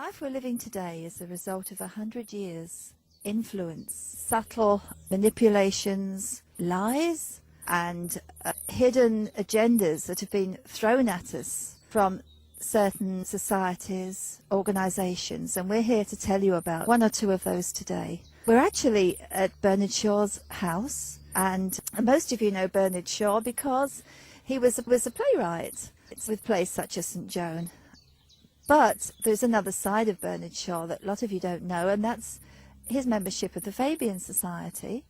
life we're living today is the result of 100 years' influence, subtle manipulations, lies, and hidden agendas that have been thrown at us from certain societies, organisations, and we're here to tell you about one or two of those today. We're actually at Bernard Shaw's house, and most of you know Bernard Shaw because he was a playwright with plays such as St. Joan. But there's another side of Bernard Shaw that a lot of you don't know, and that's his membership of the Fabian Society.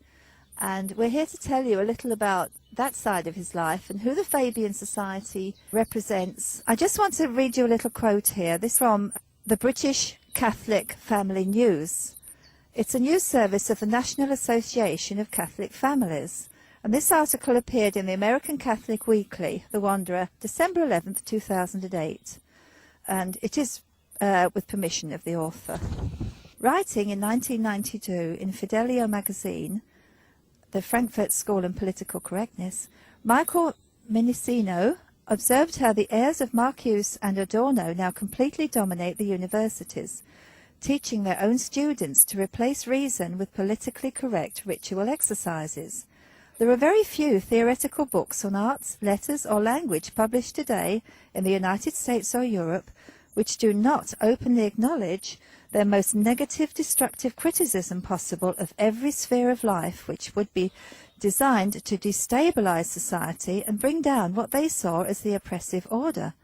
And we're here to tell you a little about that side of his life and who the Fabian Society represents. I just want to read you a little quote here. This is from the British Catholic Family News. It's a news service of the National Association of Catholic Families. And this article appeared in the American Catholic Weekly, The Wanderer, December 11th, 2008. And it is with permission of the author. Writing in 1992 in Fidelio magazine, the Frankfurt School on Political Correctness, Michael Minicino observed how the heirs of Marcuse and Adorno now completely dominate the universities, teaching their own students to replace reason with politically correct ritual exercises. There are very few theoretical books on arts, letters or language published today in the United States or Europe which do not openly acknowledge their most negative, destructive criticism possible of every sphere of life which would be designed to destabilize society and bring down what they saw as the oppressive order.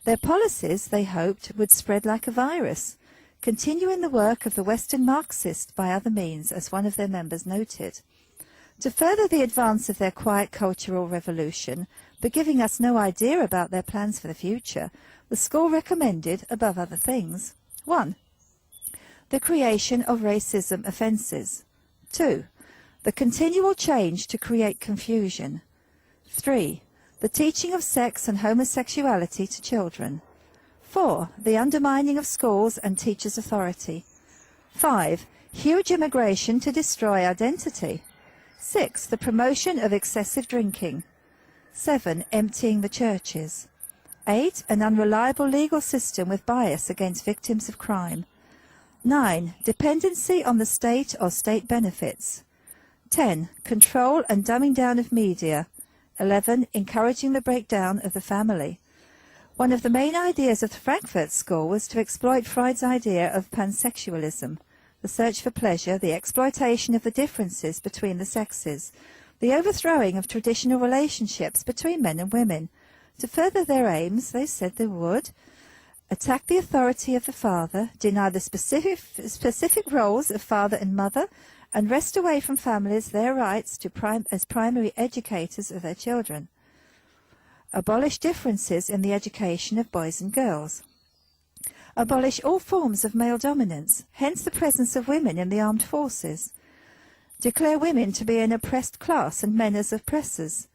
Their policies, they hoped, would spread like a virus, continuing the work of the Western Marxists by other means, as one of their members noted. To further the advance of their quiet cultural revolution, but giving us no idea about their plans for the future, the school recommended, above other things, 1. The creation of racism offences. 2. The continual change to create confusion. 3. The teaching of sex and homosexuality to children. 4. The undermining of schools and teachers' authority. 5. Huge immigration to destroy identity. 6. The promotion of excessive drinking. 7. Emptying the churches. 8. An unreliable legal system with bias against victims of crime. 9. Dependency on the state or state benefits. 10. Control and dumbing down of media. 11. Encouraging the breakdown of the family. One of the main ideas of the Frankfurt School was to exploit Freud's idea of pansexualism, the search for pleasure, the exploitation of the differences between the sexes, the overthrowing of traditional relationships between men and women. To further their aims, they said they would attack the authority of the father, deny the specific roles of father and mother, and wrest away from families their rights to as primary educators of their children. Abolish differences in the education of boys and girls. Abolish all forms of male dominance, hence the presence of women in the armed forces. Declare women to be an oppressed class and men as oppressors.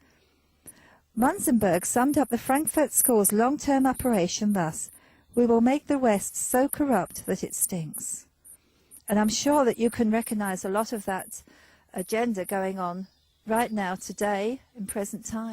Munzenberg summed up the Frankfurt School's long-term operation thus: "We will make the West so corrupt that it stinks." And I'm sure that you can recognize a lot of that agenda going on right now, today, in present time.